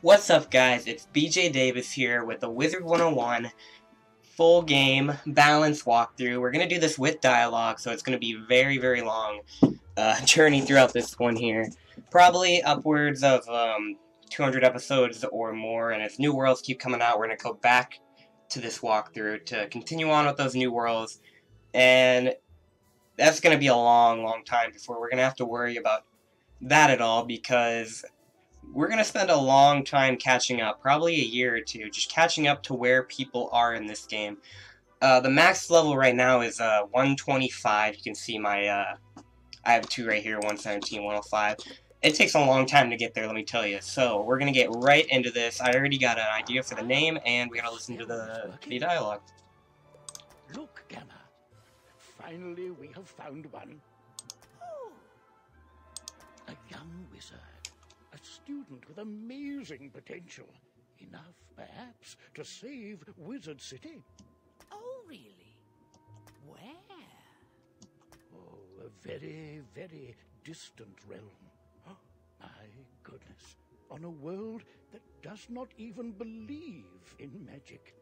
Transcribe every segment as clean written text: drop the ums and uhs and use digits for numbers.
What's up, guys? It's BJ Davis here with the Wizard101 full game balance walkthrough. We're going to do this with dialogue, so it's going to be very, very long journey throughout this one here. Probably upwards of 200 episodes or more, and as new worlds keep coming out, we're going to go back to this walkthrough to continue on with those new worlds, and that's going to be a long, long time before we're going to have to worry about that at all, because we're going to spend a long time catching up, probably a year or two, just catching up to where people are in this game. The max level right now is 125. You can see my, I have two right here, 117, 105. It takes a long time to get there, let me tell you. So, we're going to get right into this. I already got an idea for the name, and we got to listen to the dialogue. Look, Gamma. Finally, we have found one. A young wizard. A student with amazing potential. Enough, perhaps, to save Wizard City. Oh, really? Where? Oh, a very, very distant realm. Oh, my goodness. On a world that does not even believe in magic.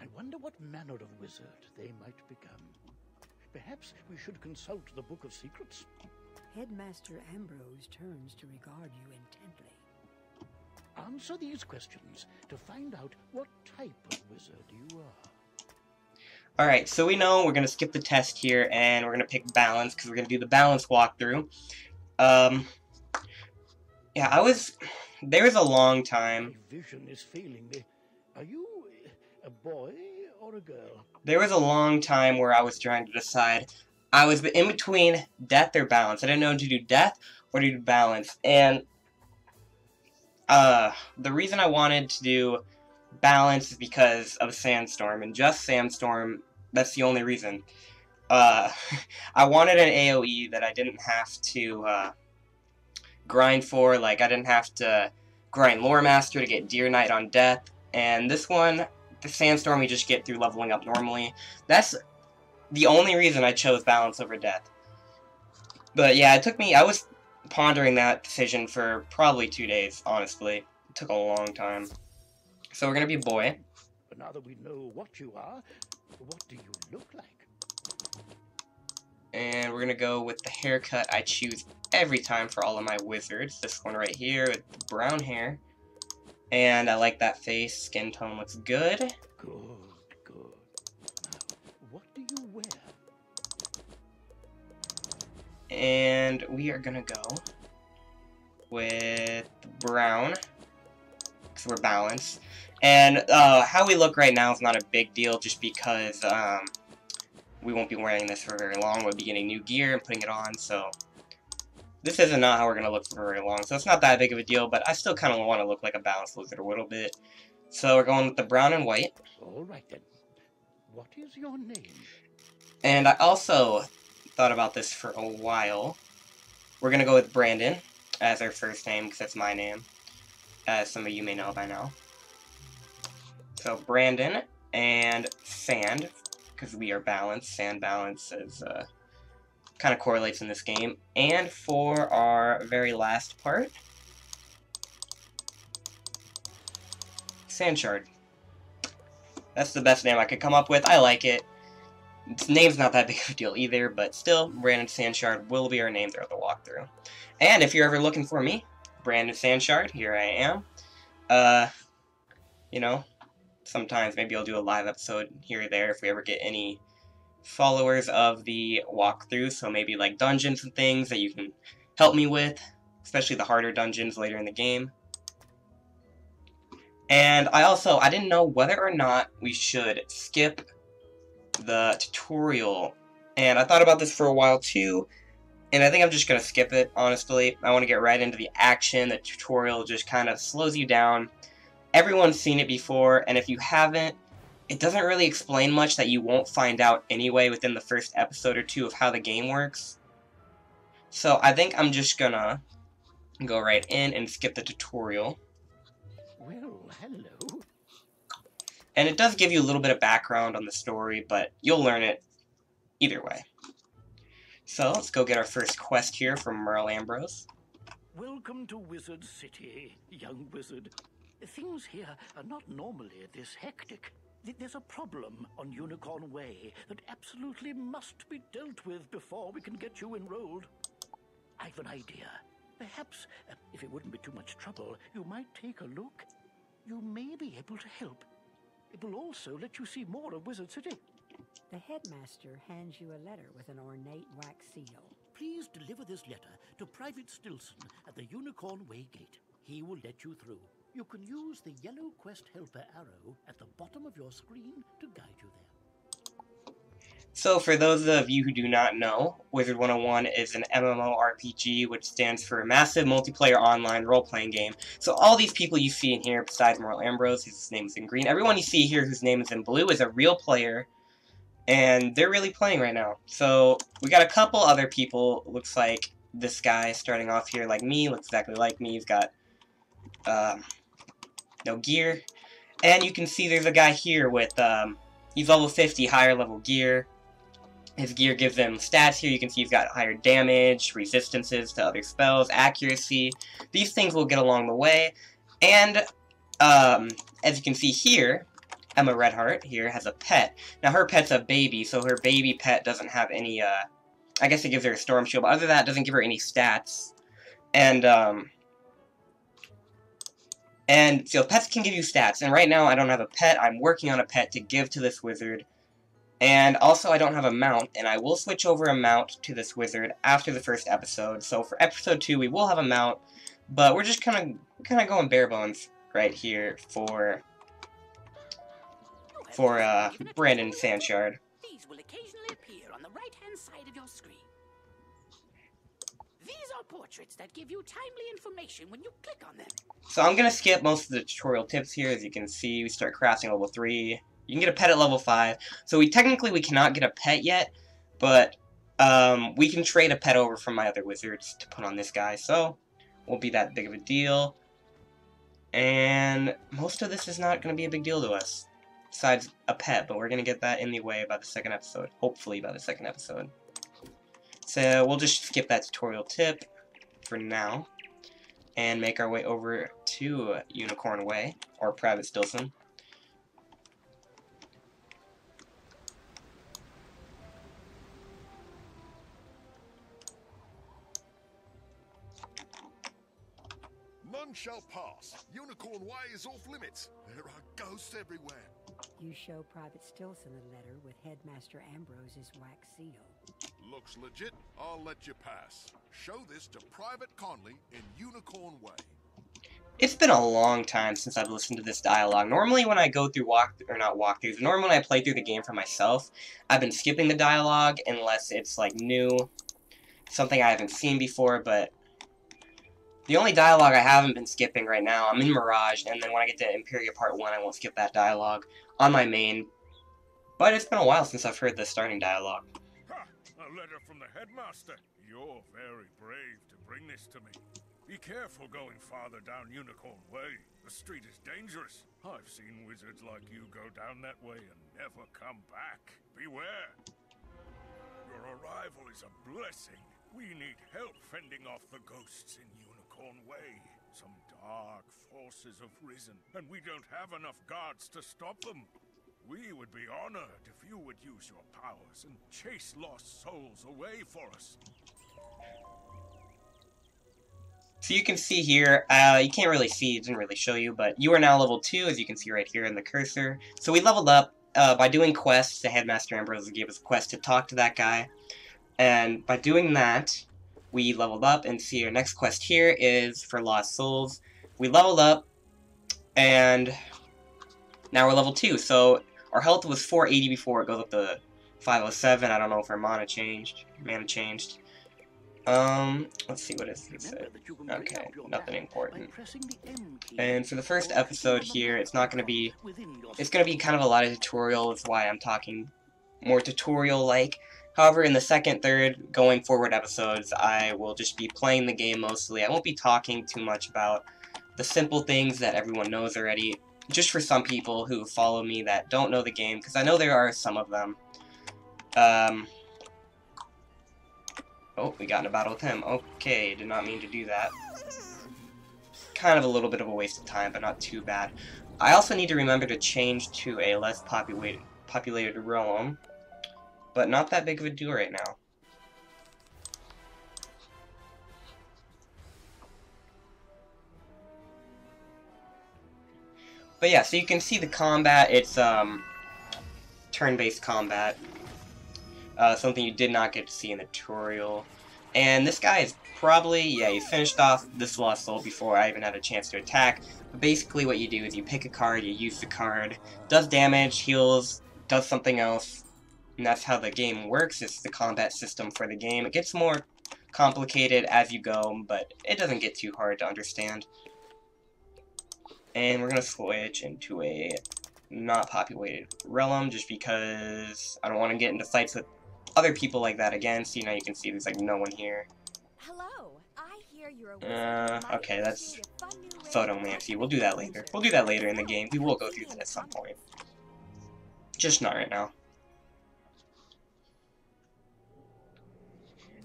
I wonder what manner of wizard they might become. Perhaps we should consult the Book of Secrets. Headmaster Ambrose turns to regard you intently. Answer these questions to find out what type of wizard you are. Alright, so we know we're going to skip the test here, and we're going to pick balance, because we're going to do the balance walkthrough. Yeah, there was a long time. My vision is failing me. Are you a boy or a girl? There was a long time where I was trying to decide. I was in between death or balance. I didn't know to do death or to do balance. And the reason I wanted to do balance is because of Sandstorm. And just Sandstorm, that's the only reason. I wanted an AoE that I didn't have to grind for. Like, I didn't have to grind Lore Master to get Deer Knight on death. And this one, the Sandstorm, we just get through leveling up normally. That's the only reason I chose balance over death. But yeah, it took me, I was pondering that decision for probably 2 days, honestly. It took a long time. So we're gonna be boy. But now that we know what you are, what do you look like? And we're gonna go with the haircut I choose every time for all of my wizards. This one right here with the brown hair. And I like that face, skin tone looks good. Good, good. Now, what do you wear? And we are gonna go with brown, because we're balanced. And how we look right now is not a big deal, just because we won't be wearing this for very long. We'll be getting new gear and putting it on, so this isn't not how we're gonna look for very long. So it's not that big of a deal, but I still kind of want to look like a balanced wizard a little bit. So we're going with the brown and white. All right then. What is your name? And I also thought about this for a while. We're going to go with Brandon as our first name, because that's my name, as some of you may know by now. So Brandon and Sand, because we are balanced. Sand balance is kind of correlates in this game. And for our very last part, Sandshard. That's the best name I could come up with. I like it. Its name's not that big of a deal either, but still, Brandon Sandshard will be our name throughout the walkthrough. And if you're ever looking for me, Brandon Sandshard, here I am. You know, sometimes maybe I'll do a live episode here or there if we ever get any followers of the walkthrough, so maybe like dungeons and things that you can help me with, especially the harder dungeons later in the game. And I didn't know whether or not we should skip the tutorial, and I thought about this for a while too, and I think I'm just gonna skip it, honestly. I want to get right into the action. The tutorial just kind of slows you down. Everyone's seen it before, and if you haven't, it doesn't really explain much that you won't find out anyway within the first episode or two of how the game works. So I think I'm just gonna go right in and skip the tutorial. Well, hello. And it does give you a little bit of background on the story, but you'll learn it either way. So let's go get our first quest here from Merle Ambrose. Welcome to Wizard City, young wizard. Things here are not normally this hectic. There's a problem on Unicorn Way that absolutely must be dealt with before we can get you enrolled. I've an idea. Perhaps, if it wouldn't be too much trouble, you might take a look. You may be able to help. It will also let you see more of Wizard City. The headmaster hands you a letter with an ornate wax seal. Please deliver this letter to Private Stilson at the Unicorn Way gate. He will let you through. You can use the yellow quest helper arrow at the bottom of your screen to guide you there. So for those of you who do not know, Wizard101 is an MMORPG, which stands for Massive Multiplayer Online Role-Playing Game. So all these people you see in here, besides Merle Ambrose, whose name is in green, everyone you see here whose name is in blue is a real player, and they're really playing right now. So we got a couple other people. Looks like this guy starting off here like me, looks exactly like me. He's got no gear. And you can see there's a guy here with, he's level 50, higher level gear. His gear gives him stats here. You can see he's got higher damage, resistances to other spells, accuracy. These things will get along the way. And, as you can see here, Emma Redheart here has a pet. Now, her pet's a baby, so her baby pet doesn't have any, I guess it gives her a storm shield, but other than that, it doesn't give her any stats. And so pets can give you stats, and right now I don't have a pet. I'm working on a pet to give to this wizard. And also I don't have a mount, and I will switch over a mount to this wizard after the first episode. So for episode 2 we will have a mount, but we're just kinda going bare bones right here for Brandon Sanchard. These will occasionally appear on the right-hand side of your screen. These are portraits that give you timely information when you click on them. So I'm gonna skip most of the tutorial tips here. As you can see, we start crafting level 3. You can get a pet at level 5. So we cannot get a pet yet, but we can trade a pet over from my other wizards to put on this guy, so won't be that big of a deal. And most of this is not going to be a big deal to us, besides a pet, but we're going to get that in the way by the second episode, hopefully by the second episode. So we'll just skip that tutorial tip for now, and make our way over to Unicorn Way, or Private Stilson. None shall pass. Unicorn Way is off limits. There are ghosts everywhere. You show Private Stilson a letter with Headmaster Ambrose's wax seal. Looks legit. I'll let you pass. Show this to Private Conley in Unicorn Way. It's been a long time since I've listened to this dialogue. Normally when I go through normally when I play through the game for myself, I've been skipping the dialogue unless it's like new, something I haven't seen before, but the only dialogue I haven't been skipping right now, I'm in Mirage, and then when I get to Imperia Part 1, I won't skip that dialogue on my main. But it's been a while since I've heard the starting dialogue. Ha! A letter from the headmaster. You're very brave to bring this to me. Be careful going farther down Unicorn Way. The street is dangerous. I've seen wizards like you go down that way and never come back. Beware. Your arrival is a blessing. We need help fending off the ghosts in Unicorn Way. Some dark forces have risen, and we don't have enough guards to stop them. We would be honored if you would use your powers and chase lost souls away for us. So you can see here, you can't really see, it didn't really show you, but you are now level 2, as you can see right here in the cursor. So we leveled up by doing quests. The Headmaster Ambrose gave us a quest to talk to that guy. And by doing that, we leveled up, and see our next quest here is for Lost Souls. We leveled up, and now we're level 2. So our health was 480 before, it goes up to 507. I don't know if our mana changed. Let's see what it said. Okay, nothing important. And for the first episode here, it's going to be kind of a lot of tutorial, is why I'm talking more tutorial-like. However, in the second, third, going forward episodes, I will just be playing the game mostly. I won't be talking too much about the simple things that everyone knows already, just for some people who follow me that don't know the game, because I know there are some of them. Oh, we got in a battle with him. Okay, did not mean to do that. Kind of a little bit of a waste of time, but not too bad. I also need to remember to change to a less populated realm, but not that big of a deal right now. But yeah, so you can see the combat. It's turn-based combat. Something you did not get to see in the tutorial. And this guy is probably, yeah, he finished off this Lost Soul before I even had a chance to attack. But basically what you do is you pick a card, you use the card, does damage, heals, does something else. And that's how the game works. It's the combat system for the game. It gets more complicated as you go, but it doesn't get too hard to understand. And we're going to switch into a not populated realm just because I don't want to get into fights with other people like that again. So, you know, you can see there's like no one here. Hello, I hear you're a okay, that's photomancy. We'll do that later. We'll do that later in the game. We will go through that at some point. Just not right now.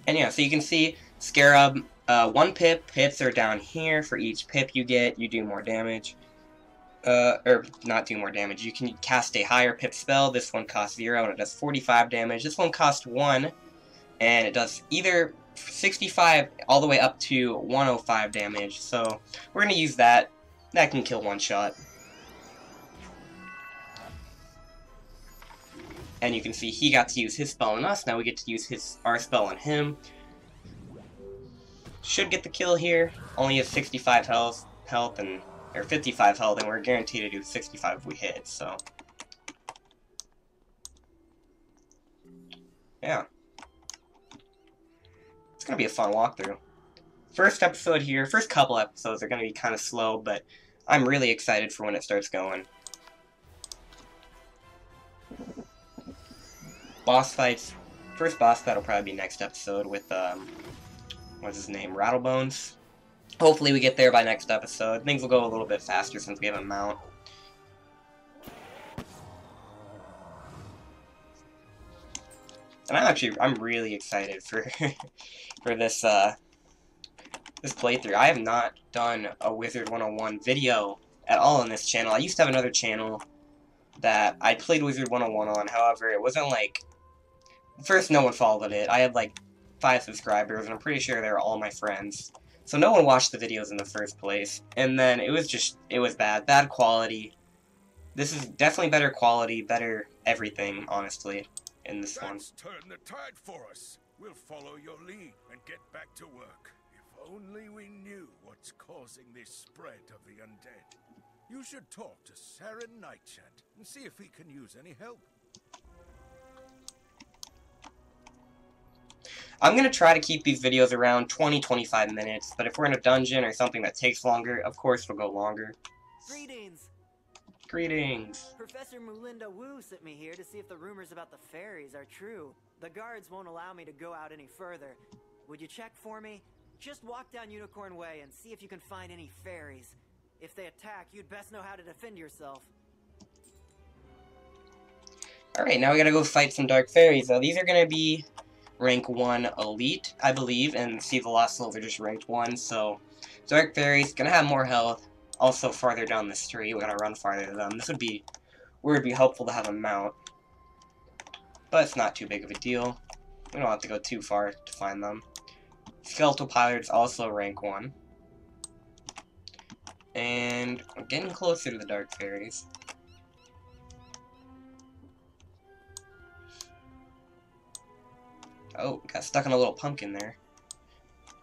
And yeah, so you can see Scarab, 1 pip, pips are down here. For each pip you get, you do more damage. Or not do more damage. You can cast a higher pip spell. This one costs 0 and it does 45 damage. This one costs 1 and it does either 65 all the way up to 105 damage. So we're going to use that. That can kill one shot. And you can see he got to use his spell on us. Now we get to use our spell on him. Should get the kill here. Only has 65 health and or 55 health, and we're guaranteed to do 65 if we hit. So yeah, it's gonna be a fun walkthrough. First episode here. First couple episodes are gonna be kind of slow, but I'm really excited for when it starts going. Boss fights. First boss fight will probably be next episode with, what's his name? Rattlebones. Hopefully we get there by next episode. Things will go a little bit faster since we have a mount. And I'm really excited for for this this playthrough. I have not done a Wizard101 video at all on this channel. I used to have another channel that I played Wizard101 on. However, it wasn't like, first, no one followed it. I had like 5 subscribers, and I'm pretty sure they were all my friends. So no one watched the videos in the first place. And then it was bad. Bad quality. This is definitely better quality, better everything, honestly, in this one. Turn the tide for us. We'll follow your lead and get back to work. If only we knew what's causing this spread of the undead. You should talk to Saren Nightchant and see if he can use any help. I'm going to try to keep these videos around 20-25 minutes, but if we're in a dungeon or something that takes longer, of course it'll go longer. Greetings. Greetings. Professor Mulinda Wu sent me here to see if the rumors about the fairies are true. The guards won't allow me to go out any further. Would you check for me? Just walk down Unicorn Way and see if you can find any fairies. If they attack, you'd best know how to defend yourself. Alright, now we gotta go fight some dark fairies. Now these are gonna be rank 1 elite, I believe, and see the Lost Souls are just ranked 1, so dark fairies, gonna have more health. Also farther down the street, we're gonna run farther to them. This would be where it'd be helpful to have a mount. But it's not too big of a deal. We don't have to go too far to find them. Skeletal Pilots also rank 1. And we're getting closer to the dark fairies. Oh, got stuck on a little pumpkin there.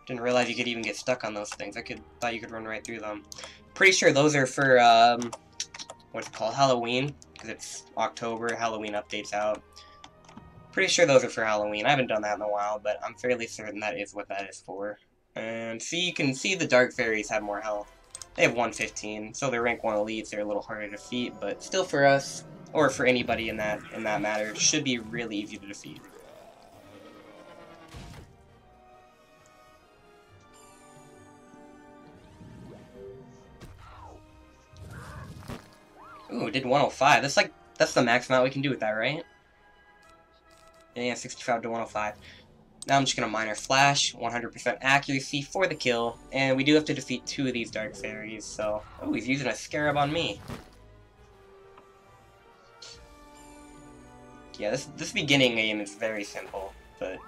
Didn't realize you could even get stuck on those things. Thought you could run right through them. Pretty sure those are for, what's it called, Halloween, because it's October, Halloween updates out. Pretty sure those are for Halloween. I haven't done that in a while, but I'm fairly certain that is what that is for. And see, you can see the dark fairies have more health. They have 115, so they're rank 1 elites. They're a little harder to defeat, but still for us, or for anybody in that matter, should be really easy to defeat. Ooh, did 105. That's the max amount we can do with that, right? Yeah, 65 to 105. Now I'm just going to minor flash, 100% accuracy for the kill, and we do have to defeat 2 of these dark fairies, so... Oh, he's using a scarab on me. Yeah, this beginning game is very simple, but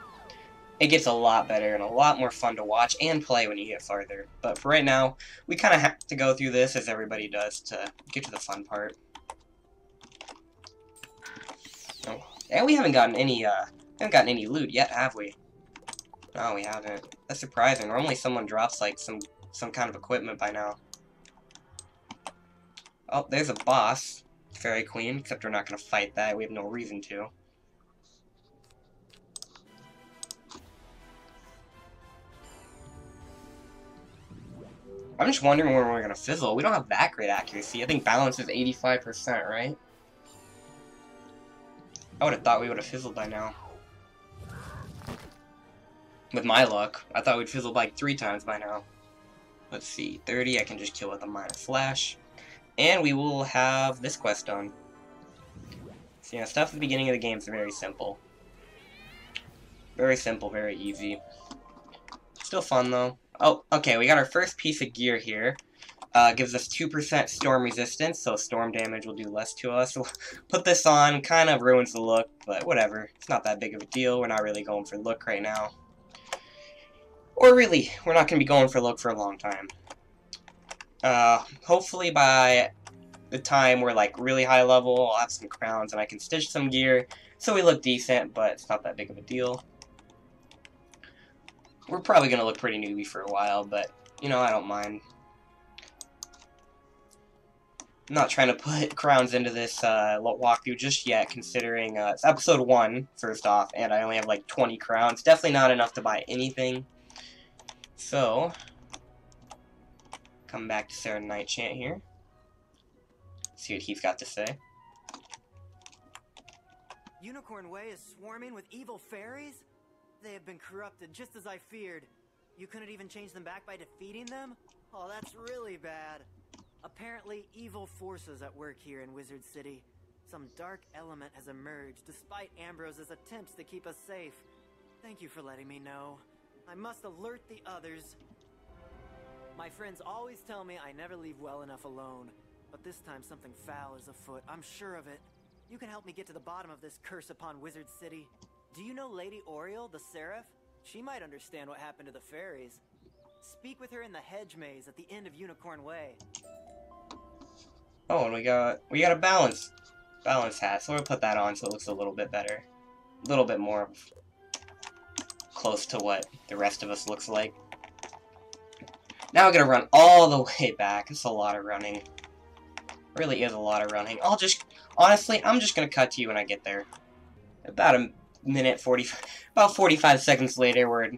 it gets a lot better and a lot more fun to watch and play when you get farther. But for right now, we kind of have to go through this, as everybody does, to get to the fun part. Oh, and we haven't gotten any loot yet, have we? No, we haven't. That's surprising. Normally someone drops, like, some kind of equipment by now. Oh, there's a boss. Fairy Queen, except we're not going to fight that. We have no reason to. I'm just wondering when we're going to fizzle. We don't have that great accuracy. I think balance is 85%, right? I would have thought we would have fizzled by now. With my luck, I thought we'd fizzle like 3 times by now. Let's see, 30 I can just kill with a minor flash. And we will have this quest done. So yeah, stuff at the beginning of the game is very simple. Very simple, very easy. Still fun though. Oh, okay, we got our first piece of gear here. Gives us 2% storm resistance, so storm damage will do less to us. We'll put this on, kind of ruins the look, but whatever. It's not that big of a deal. We're not really going for look right now. Or really, we're not going to be going for look for a long time. Hopefully by the time we're like really high level, I'll have some crowns and I can stitch some gear so we look decent, but it's not that big of a deal. We're probably going to look pretty newbie for a while, but, you know, I don't mind. I'm not trying to put crowns into this walkthrough just yet, considering it's episode 1, first off, and I only have like 20 crowns. Definitely not enough to buy anything. So, come back to Sarah Nightchant here. See what he's got to say. Unicorn Way is swarming with evil fairies? They have been corrupted just as I feared. You couldn't even change them back by defeating them? Oh, that's really bad. Apparently, evil forces at work here in Wizard City. Some dark element has emerged despite Ambrose's attempts to keep us safe. Thank you for letting me know. I must alert the others. My friends always tell me I never leave well enough alone. But this time something foul is afoot, I'm sure of it. You can help me get to the bottom of this curse upon Wizard City. Do you know Lady Oriel, the Seraph? She might understand what happened to the fairies. Speak with her in the hedge maze at the end of Unicorn Way. Oh, and we got a balance hat, so we'll put that on so it looks a little bit better. A little bit more close to what the rest of us looks like. Now we're gonna run all the way back. It's a lot of running. Really is a lot of running. Honestly, I'm just gonna cut to you when I get there. About a minute about 45 seconds later, we're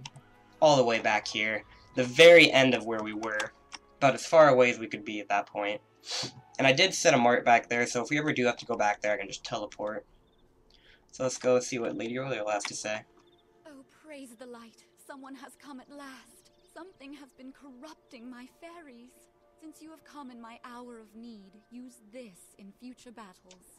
all the way back here. The very end of where we were. About as far away as we could be at that point. And I did set a mark back there, so if we ever do have to go back there, I can just teleport. So let's go see what Lady Oriel has to say. Oh, praise the light. Someone has come at last. Something has been corrupting my fairies. Since you have come in my hour of need, use this in future battles.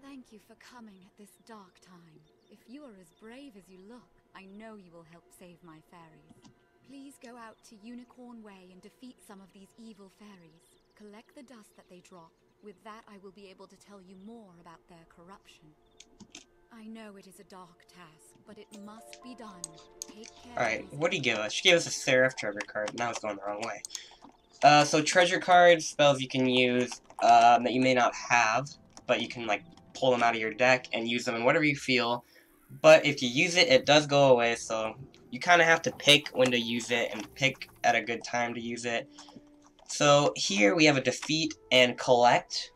Thank you for coming at this dark time. If you are as brave as you look, I know you will help save my fairies. Please go out to Unicorn Way and defeat some of these evil fairies. Collect the dust that they drop. With that, I will be able to tell you more about their corruption. I know it is a dark task, but it must be done. Take care. Alright, what did he give us? She gave us a Seraph treasure card. Now it's going the wrong way. So treasure cards, spells you can use that you may not have, but you can like pull them out of your deck and use them in whatever you feel. But if you use it, it does go away, so you kind of have to pick when to use it and pick at a good time to use it. So here we have a defeat and collect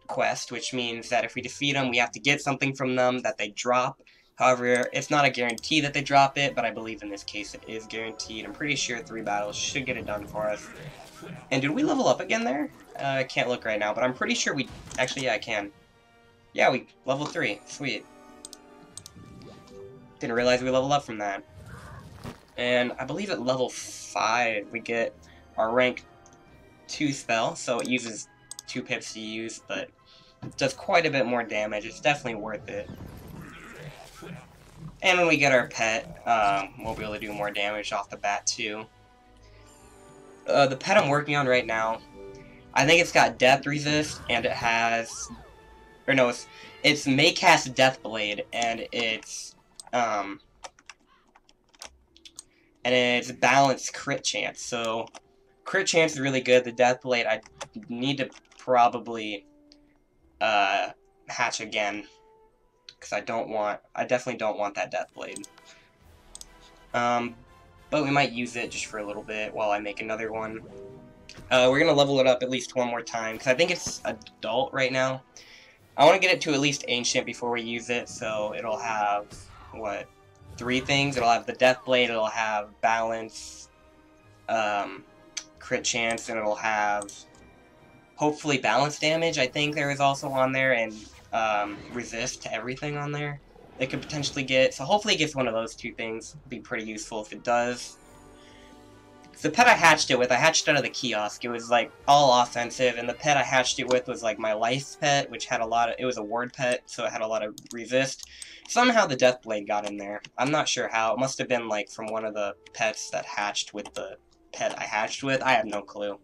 quest, which means that if we defeat them, we have to get something from them that they drop. However, it's not a guarantee that they drop it, but I believe in this case it is guaranteed. I'm pretty sure 3 battles should get it done for us. And did we level up again there? I can't look right now, but I'm pretty sure we... Actually, yeah, I can. Yeah, we level 3. Sweet. Didn't realize we leveled up from that. And I believe at level 5 we get our rank 2 spell, so it uses 2 pips to use, but it does quite a bit more damage. It's definitely worth it. And when we get our pet, we'll be able to do more damage off the bat too. The pet I'm working on right now, I think it's got death resist, and it has, or no, it's may cast Death Blade, and it's balanced crit chance. So crit chance is really good. The Death Blade, I need to probably hatch again, because I definitely don't want that Death Blade. But we might use it just for a little bit while I make another one. We're gonna level it up at least one more time, because I think it's adult right now. I want to get it to at least ancient before we use it, so it'll have, what, 3 things? It'll have the Death Blade, it'll have balance, crit chance, and it'll have, hopefully, balance damage, I think there is also on there, and resist to everything on there. It could potentially get, so hopefully it gets one of those 2 things. It'd be pretty useful if it does. The pet I hatched it with, I hatched out of the kiosk. It was like all offensive, and the pet I hatched it with was like my life pet, which had a lot of, it was a ward pet, so it had a lot of resist. Somehow the Death Blade got in there. I'm not sure how. It must have been like from one of the pets that hatched with the pet I hatched with. I have no clue.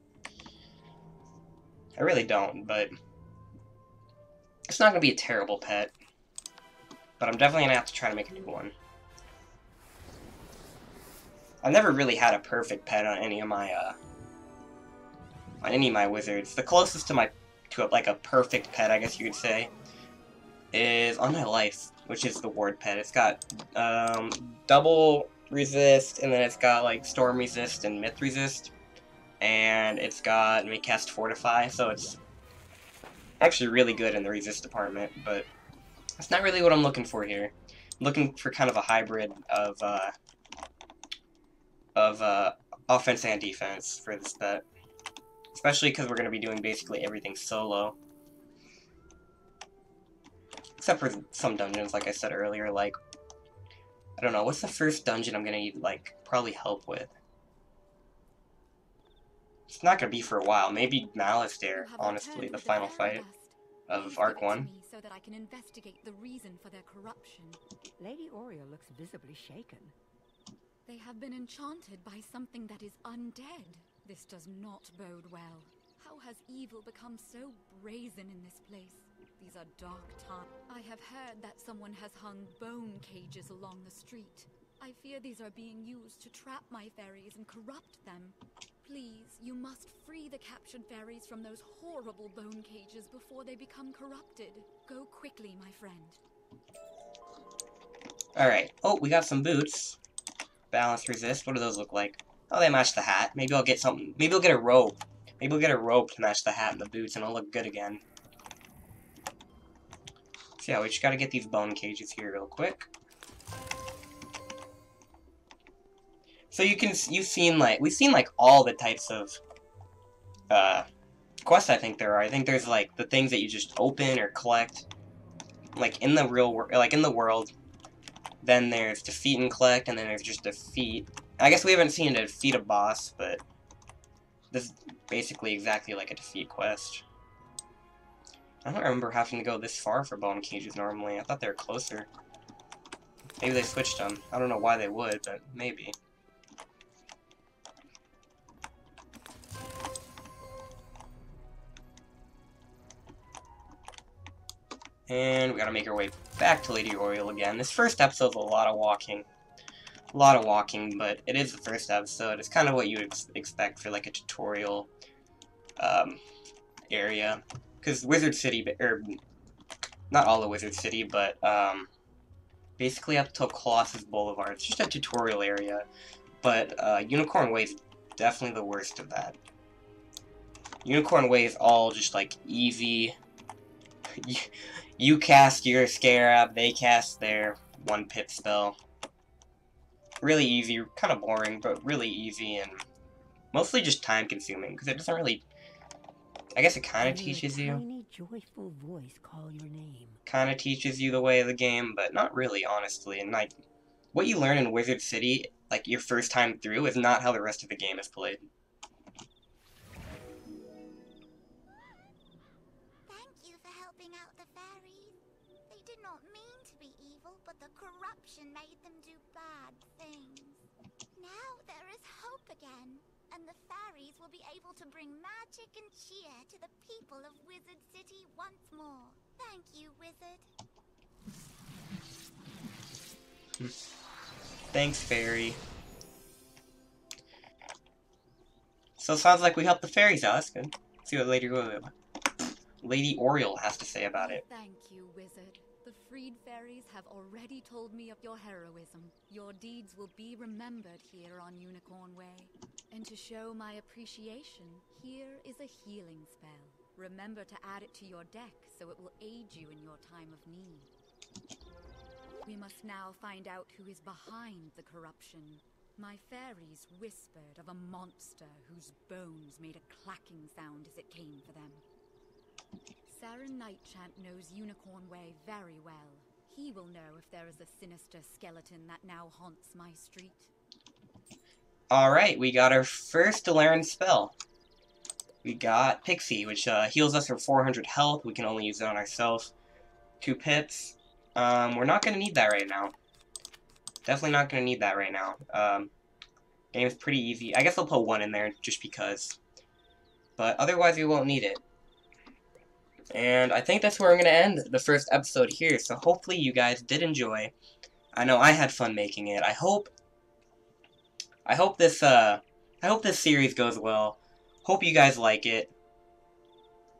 I really don't, but it's not going to be a terrible pet. But I'm definitely going to have to try to make a new one. I've never really had a perfect pet on any of my wizards. The closest to like a perfect pet, I guess you could say, is on my life, which is the ward pet. It's got double resist, and then it's got like storm resist and myth resist, and it's got may cast fortify, so it's actually really good in the resist department, but that's not really what I'm looking for here. I'm looking for kind of a hybrid of offense and defense for this pet. Especially because we're going to be doing basically everything solo. Except for some dungeons, like I said earlier, like, I don't know, what's the first dungeon I'm going to need, like, probably help with? It's not going to be for a while. Maybe Malastare, honestly, the final fight of Arc 1. So that I can investigate the reason for their corruption. Lady Oriole looks visibly shaken. They have been enchanted by something that is undead. This does not bode well. How has evil become so brazen in this place? These are dark times. I have heard that someone has hung bone cages along the street. I fear these are being used to trap my fairies and corrupt them. Please, you must free the captured fairies from those horrible bone cages before they become corrupted. Go quickly, my friend. Alright. Oh, we got some boots. Balance resist. What do those look like? Oh, they match the hat. Maybe I'll get something. Maybe I'll get a robe. Maybe we'll get a robe to match the hat and the boots, and it'll look good again. So yeah, we just gotta get these bone cages here real quick. So we've seen like all the types of quests I think there are. I think there's like the things that you just open or collect, like in the real world, like in the world. Then there's defeat and collect, and then there's just defeat. I guess we haven't seen a defeat a boss, but this is basically exactly like a defeat quest. I don't remember having to go this far for bone cages normally. I thought they were closer. Maybe they switched them. I don't know why they would, but maybe. And we gotta make our way back to Lady Oriole again. This first episode's a lot of walking. A lot of walking, but it is the first episode. It's kind of what you would expect for like a tutorial area. Because Wizard City, or not all of Wizard City, but basically up till Colossus Boulevard. It's just a tutorial area. But Unicorn Way is definitely the worst of that. Unicorn Way is all just like easy. You cast your Scarab, they cast their 1 pip spell. Really easy, kind of boring, but really easy, and mostly just time consuming, because it doesn't really, I guess it kind of teaches you. Tiny, joyful voice call your name. Kind of teaches you the way of the game, but not really, honestly. And like, what you learn in Wizard City, like your first time through, is not how the rest of the game is played. be evil, but the corruption made them do bad things. Now there is hope again, and the fairies will be able to bring magic and cheer to the people of Wizard City once more. Thank you, Wizard. Thanks, Fairy. So it sounds like we helped the fairies out. That's good. Let's see what Lady Oriole has to say about it. Thank you, Wizard. The freed fairies have already told me of your heroism. Your deeds will be remembered here on Unicorn Way. And to show my appreciation, here is a healing spell. Remember to add it to your deck so it will aid you in your time of need. We must now find out who is behind the corruption. My fairies whispered of a monster whose bones made a clacking sound as it came for them. Saren Nightchamp knows Unicorn Way very well. He will know if there is a sinister skeleton that now haunts my street. Alright, we got our first learned spell. We got Pixie, which heals us for 400 health. We can only use it on ourselves. 2 pips. We're not going to need that right now. Definitely not going to need that right now. Game's pretty easy. I guess I'll put 1 in there just because. But otherwise we won't need it. And I think that's where I'm going to end the first episode here. So hopefully you guys did enjoy. I know I had fun making it. I hope this series goes well. Hope you guys like it.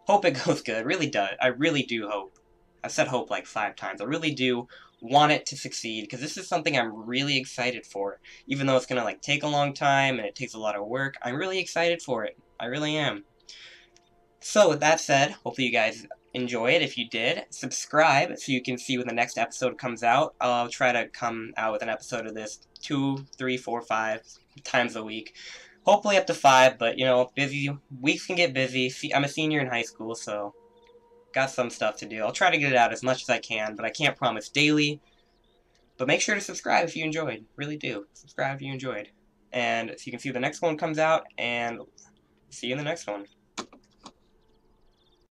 Hope it goes good. Really does. I really do hope. I've said hope like 5 times. I really do want it to succeed because this is something I'm really excited for. Even though it's going to like take a long time and it takes a lot of work, I'm really excited for it. I really am. So with that said, hopefully you guys enjoy it. If you did, subscribe so you can see when the next episode comes out. I'll try to come out with an episode of this 2, 3, 4, 5 times a week. Hopefully up to 5, but you know, busy weeks can get busy. See, I'm a senior in high school, so got some stuff to do. I'll try to get it out as much as I can, but I can't promise daily. But make sure to subscribe if you enjoyed. Really do. Subscribe if you enjoyed. And so you can see the next one comes out, and see you in the next one.